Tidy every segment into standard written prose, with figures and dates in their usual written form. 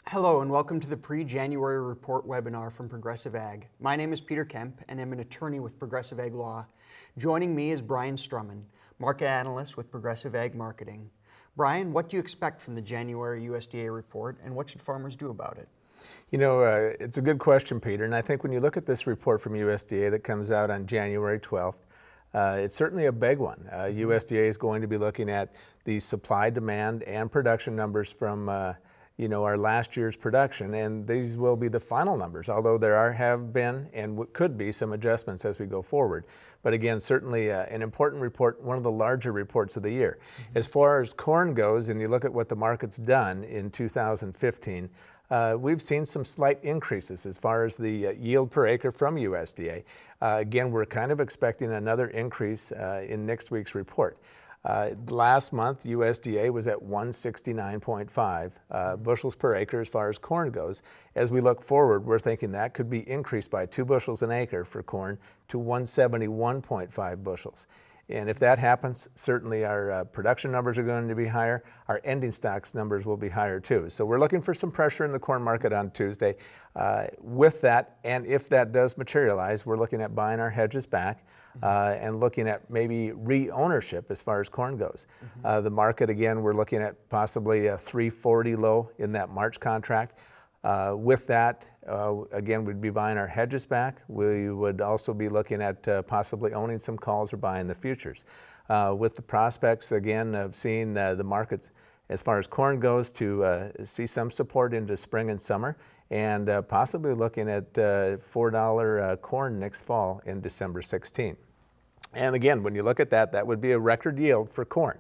Hello and welcome to the pre-January report webinar from Progressive Ag. My name is Peter Kemp and I'm an attorney with Progressive Ag Law. Joining me is Brian Strumman, market analyst with Progressive Ag Marketing. Brian, what do you expect from the January USDA report and what should farmers do about it? You know, it's a good question, Peter, and I think when you look at this report from USDA that comes out on January 12th, it's certainly a big one. USDA is going to be looking at the supply, demand, and production numbers from our last year's production, and these will be the final numbers, although there have been and could be some adjustments as we go forward. But again, certainly an important report, one of the larger reports of the year. As far as corn goes, and you look at what the market's done in 2015, we've seen some slight increases as far as the yield per acre from USDA. Again, we're kind of expecting another increase in next week's report. Last month, USDA was at 169.5 bushels per acre as far as corn goes. As we look forward, we're thinking that could be increased by 2 bushels an acre for corn to 171.5 bushels. And if that happens, certainly our production numbers are going to be higher. Our ending stocks numbers will be higher too. So we're looking for some pressure in the corn market on tuesday. With that, and if that does materialize, we're looking at buying our hedges back and looking at maybe re-ownership as far as corn goes. The market, again, we're looking at possibly a 340 low in that March contract. With that, again, we'd be buying our hedges back. We would also be looking at possibly owning some calls or buying the futures. With the prospects, again, of seeing the markets as far as corn goes to see some support into spring and summer, and possibly looking at $4 corn next fall in December 16. And again, when you look at that, that would be a record yield for corn.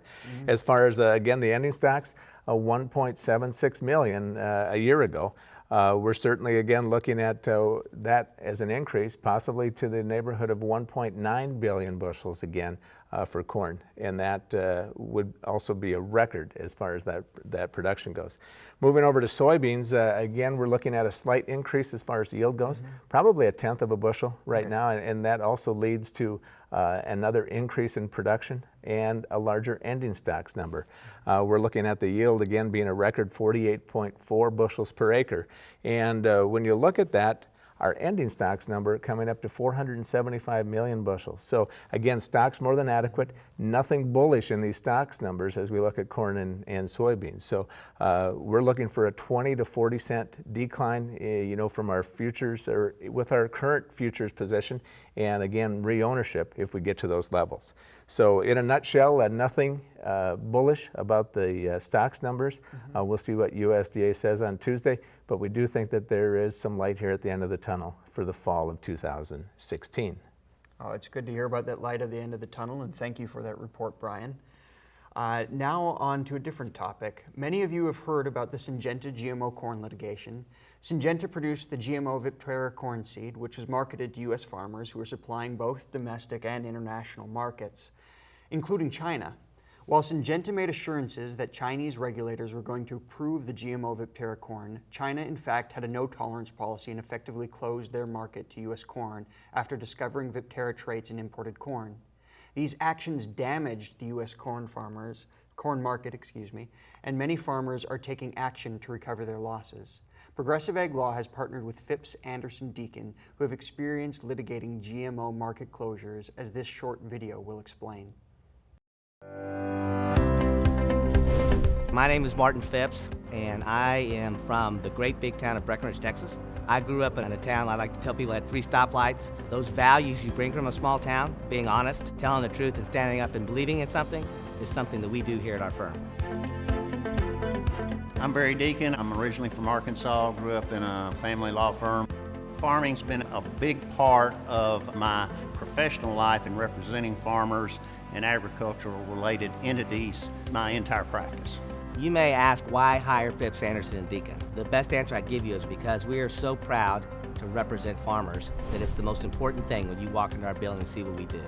As far as, again, the ending stocks, 1.76 million a year ago. We're certainly, again, looking at that as an increase, possibly to the neighborhood of 1.9 billion bushels again for corn. And that would also be a record as far as that production goes. Moving over to soybeans, again, we're looking at a slight increase as far as yield goes, probably 1/10 of a bushel right now. And that also leads to another increase in production and a larger ending stocks number. We're looking at the yield again being a record 48.4 bushels per acre. And when you look at that, our ending stocks number coming up to 475 million bushels. So again, stocks more than adequate, nothing bullish in these stocks numbers as we look at corn and soybeans. So we're looking for a 20 to 40 cent decline, from our futures or with our current futures position, and again, re-ownership if we get to those levels. So in a nutshell, nothing bullish about the stocks numbers. We'll see what USDA says on Tuesday, but we do think that there is some light here at the end of the tunnel for the fall of 2016. Oh, it's good to hear about that light at the end of the tunnel, and thank you for that report, Brian. Now on to a different topic. Many of you have heard about the Syngenta GMO corn litigation. Syngenta produced the GMO Viptera corn seed, which was marketed to U.S. farmers who are supplying both domestic and international markets, including China. While Syngenta made assurances that Chinese regulators were going to approve the GMO Viptera corn, China in fact had a no-tolerance policy and effectively closed their market to U.S. corn after discovering Viptera traits in imported corn. These actions damaged the U.S. corn market, and many farmers are taking action to recover their losses. Progressive Ag Law has partnered with Phipps Anderson Deacon, who have experienced litigating GMO market closures, as this short video will explain. My name is Martin Phipps, and I am from the great big town of Breckenridge, Texas. I grew up in a town I like to tell people had 3 stoplights. Those values you bring from a small town, being honest, telling the truth, and standing up and believing in something, is something that we do here at our firm. I'm Barry Deacon. I'm originally from Arkansas, grew up in a family law firm. Farming's been a big part of my professional life in representing farmers and agricultural related entities my entire practice. You may ask, why hire Phipps Anderson and Deacon? The best answer I give you is because we are so proud to represent farmers that it's the most important thing when you walk into our building and see what we do.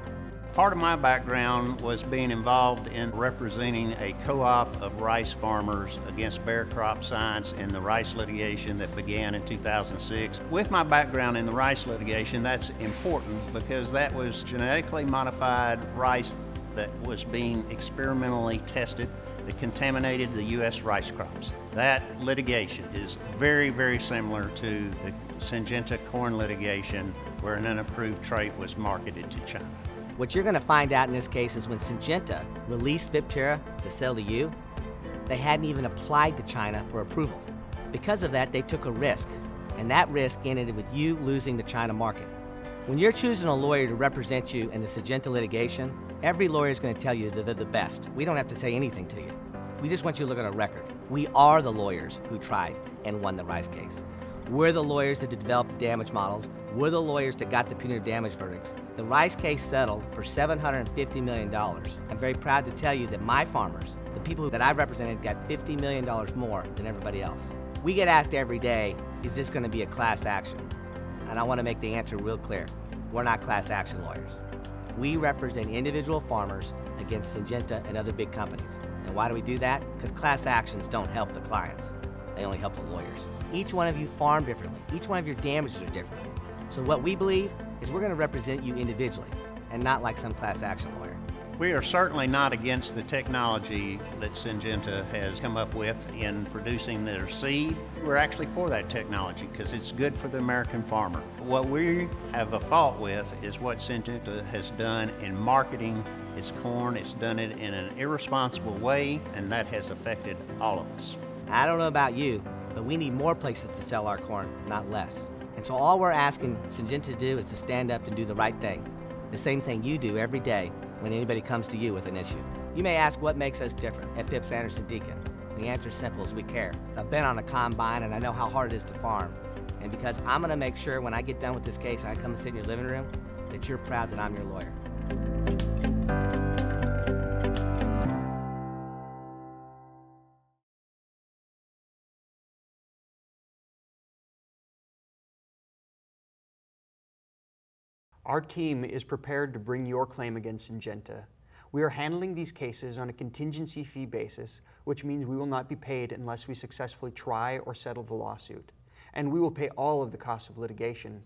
Part of my background was being involved in representing a co-op of rice farmers against bare crop science in the rice litigation that began in 2006. With my background in the rice litigation, that's important because that was genetically modified rice that was being experimentally tested that contaminated the U.S. rice crops. That litigation is very, very similar to the Syngenta corn litigation where an unapproved trait was marketed to China. What you're going to find out in this case is when Syngenta released Viptera to sell to you, they hadn't even applied to China for approval. Because of that, they took a risk, and that risk ended with you losing the China market. When you're choosing a lawyer to represent you in the Syngenta litigation, every lawyer is going to tell you that they're the best. We don't have to say anything to you. We just want you to look at our record. We are the lawyers who tried and won the rice case. We're the lawyers that developed the damage models. We're the lawyers that got the punitive damage verdicts. The rice case settled for $750 million. I'm very proud to tell you that my farmers, the people that I represented, got $50 million more than everybody else. We get asked every day, is this going to be a class action? And I want to make the answer real clear. We're not class action lawyers. We represent individual farmers against Syngenta and other big companies. And why do we do that? Because class actions don't help the clients. They only help the lawyers. Each one of you farm differently. Each one of your damages are different. So what we believe is we're going to represent you individually and not like some class action lawyer. We are certainly not against the technology that Syngenta has come up with in producing their seed. We're actually for that technology because it's good for the American farmer. What we have a fault with is what Syngenta has done in marketing its corn. It's done it in an irresponsible way, and that has affected all of us. I don't know about you, but we need more places to sell our corn, not less. And so all we're asking Syngenta to do is to stand up and do the right thing. The same thing you do every day when anybody comes to you with an issue. You may ask what makes us different at Phipps Anderson Deacon. The answer is simple, is we care. I've been on a combine and I know how hard it is to farm. And because I'm gonna make sure when I get done with this case and I come and sit in your living room, that you're proud that I'm your lawyer. Our team is prepared to bring your claim against Syngenta. We are handling these cases on a contingency fee basis, which means we will not be paid unless we successfully try or settle the lawsuit. And we will pay all of the costs of litigation.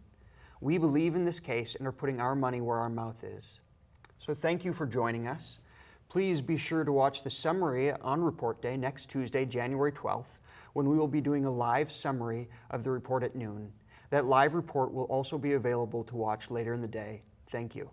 We believe in this case and are putting our money where our mouth is. So thank you for joining us. Please be sure to watch the summary on Report Day next Tuesday, January 12th, when we will be doing a live summary of the report at noon. That live report will also be available to watch later in the day. Thank you.